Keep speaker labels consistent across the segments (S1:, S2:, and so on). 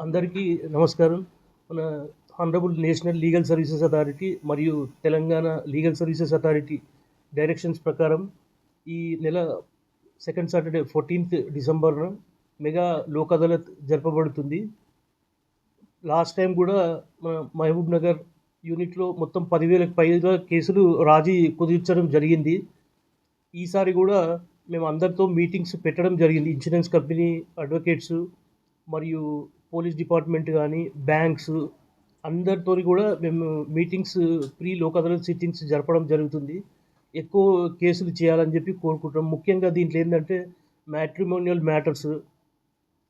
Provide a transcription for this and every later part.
S1: అందరికీ నమస్కారం. మన honourable national legal services authority మరియు Telangana legal services authority directions ప్రకారం ఈ నెల సెకండ్ సాటర్డే 14th డిసెంబర్న మెగా లోక్ అదాలత్ జరపబడుతుంది. లాస్ట్ టైం కూడా మన మహబూబ్ నగర్ యూనిట్లో మొత్తం 10,000కి పైగా కేసులు రాజీ కుదిర్చడం జరిగింది. ఈసారి కూడా మేము అందరితో మీటింగ్స్ పెట్టడం జరిగింది. ఇన్సూరెన్స్ కంపెనీ, అడ్వకేట్స్ మరియు పోలీస్ డిపార్ట్మెంట్ కానీ, బ్యాంక్స్ అందరితో కూడా మేము meetings, pre Lok Adalat sittings జరపడం జరుగుతుంది. ఎక్కువ కేసులు చేయాలని చెప్పి కోరుకుంటున్నాం. ముఖ్యంగా దీంట్లో ఏంటంటే మ్యాట్రిమోనియల్ మ్యాటర్స్,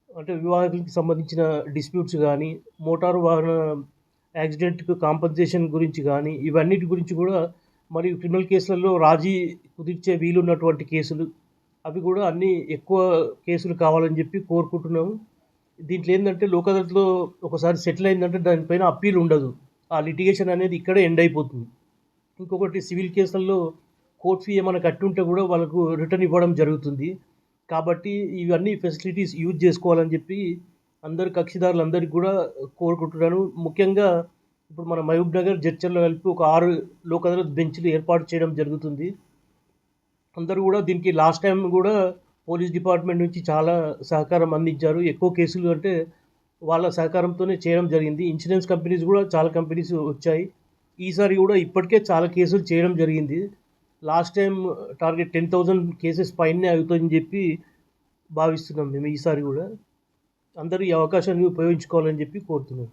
S1: అంటే వివాహానికి సంబంధించిన డిస్ప్యూట్స్ కానీ, మోటారు వాహన యాక్సిడెంట్కు కాంపన్సేషన్ గురించి కానీ, ఇవన్నిటి గురించి కూడా, మరియు క్రిమినల్ కేసులలో రాజీ కుదిర్చే వీలున్నటువంటి కేసులు, అవి కూడా అన్నీ ఎక్కువ కేసులు కావాలని చెప్పి కోరుకుంటున్నాము. దీంట్లో ఏంటంటే లోక్ అదాలత్లో ఒకసారి సెటిల్ అయిందంటే దానిపైన అప్పీల్ ఉండదు. ఆ లిటిగేషన్ అనేది ఇక్కడే ఎండ్ అయిపోతుంది. ఇంకొకటి సివిల్ కేసుల్లో కోర్ట్ ఫీ ఏమైనా కట్టుంటే కూడా వాళ్ళకు రిటర్న్ ఇవ్వడం జరుగుతుంది. కాబట్టి ఇవన్నీ ఫెసిలిటీస్ యూజ్ చేసుకోవాలని చెప్పి అందరు కక్షిదారులందరికీ కూడా కోరుకుంటున్నాను. ముఖ్యంగా ఇప్పుడు మన మహబూబ్ నగర్, జడ్చర్ల కలిపి ఒక 6 లోక్ అదాలత్ బెంచ్లు ఏర్పాటు చేయడం జరుగుతుంది. అందరూ కూడా దీనికి లాస్ట్ టైం కూడా పోలీస్ డిపార్ట్మెంట్ నుంచి చాలా సహకారం అందించారు. ఎక్కువ కేసులు అంటే వాళ్ళ సహకారంతోనే చేయడం జరిగింది. ఇన్సూరెన్స్ కంపెనీస్ కూడా చాలా కంపెనీస్ వచ్చాయి. ఈసారి కూడా ఇప్పటికే చాలా కేసులు చేయడం జరిగింది. లాస్ట్ టైం టార్గెట్ 10,000 కేసెస్ పైనే అవుతుందని చెప్పి భావిస్తున్నాం మేము. ఈసారి కూడా అందరూ ఈ అవకాశాన్ని ఉపయోగించుకోవాలని చెప్పి కోరుతున్నాం.